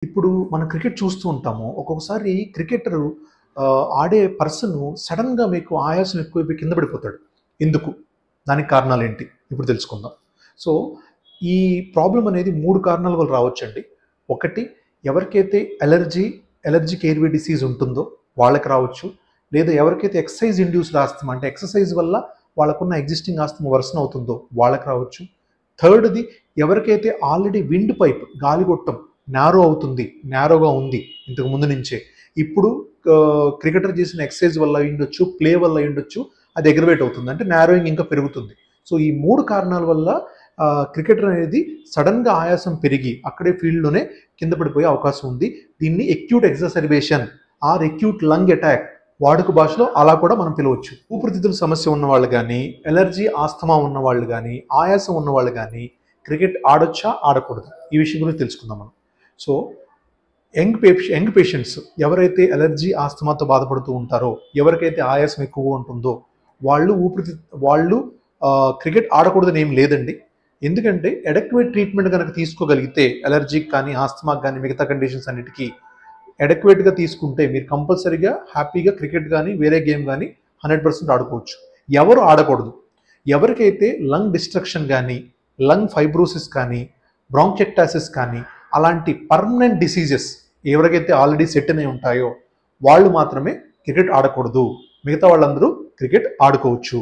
ఇప్పుడు మనం క్రికెట్ చూస్తూ ఉంటాము. ఒక్కొక్కసారి క్రికెటరు ఆడే పర్సను సడెన్‌గా మీకు ఆయాసం ఎక్కువైపోయి కింద పడిపోతాడు. ఎందుకు? దానికి కారణాలేంటి? ఇప్పుడు తెలుసుకుందాం. సో, ఈ ప్రాబ్లమ్ అనేది 3 కారణాల వల్ల రావచ్చండి. ఒకటి ఎవరికైతే అలెర్జిక్ ఎయిర్‌వే డిసీజ్ ఉంటుందో వాళ్ళకి రావచ్చు. లేదా ఎవరికైతే ఎక్సర్సైజ్ ఇండ్యూస్డ్ ఆస్తమా అంటే ఎక్సర్సైజ్ వల్ల వాళ్ళకున్న ఎగ్జిస్టింగ్ ఆస్తమా వర్సన్ అవుతుందో వాళ్ళకి రావచ్చు. థర్డ్‌ది ఎవరికైతే ఆల్రెడీ విండ్ పైప్ గాలిగొట్టం నేరోగా ఉంది ఇంతకు ముందు నుంచే. ఇప్పుడు క్రికెటర్ చేసిన ఎక్సర్సైజ్ వల్ల అయ్యుండొచ్చు, ప్లే వల్ల అయ్యుండొచ్చు. అది అగ్రవేట్ అవుతుంది. అంటే నారోయింగ్ ఇంకా పెరుగుతుంది. సో, ఈ 3 కారణాల వల్ల క్రికెటర్ అనేది సడెన్‌గా ఆయాసం పెరిగి అక్కడే ఫీల్డ్‌లోనే కింద పడిపోయే అవకాశం ఉంది. దీన్ని acute exacerbation or acute lung attack వాడుక భాషలో అలా కూడా మనం పిలవచ్చు. ఊపిరితిత్తుల సమస్య ఉన్నవాళ్ళు గానీ, అలెర్జీ, ఆస్తమా ఉన్నవాళ్ళు గానీ, ఆయాసం ఉన్నవాళ్ళు గానీ క్రికెట్ ఆడొచ్చా? ఆడకూడదా? ఈ విషయం గురించి తెలుసుకుందాం మనం. సో, యంగ్ పేషెంట్స్ ఎవరైతే అలెర్జీ, ఆస్తమాతో బాధపడుతూ ఉంటారో, ఎవరికైతే ఆయాసం ఎక్కువగా ఉంటుందో వాళ్ళు క్రికెట్ ఆడకూడదని ఏం లేదండి. ఎందుకంటే అడెక్వేట్ ట్రీట్మెంట్ గనక తీసుకోగలిగితే అలెర్జీకి కానీ, ఆస్తమాకి గానీ, మిగతా కండిషన్స్ అన్నిటికి అడెక్వేట్‌గా తీసుకుంటే మీరు కంపల్సరీగా హ్యాపీగా క్రికెట్ గానీ, వేరే గేమ్ గానీ 100% ఆడుకోవచ్చు. ఎవరు ఆడకూడదు? ఎవరికైతే లంగ్ డిస్ట్రక్షన్ గానీ, లంగ్ ఫైబ్రోసిస్ కానీ, బ్రాంకియక్టాసిస్ కానీ అలాంటి పర్మనెంట్ డిసీజెస్ ఎవరికైతే ఆల్రెడీ సెట్ అయి ఉంటాయో వాళ్ళు మాత్రమే క్రికెట్ ఆడకూడదు. మిగతా వాళ్ళందరూ క్రికెట్ ఆడుకోవచ్చు.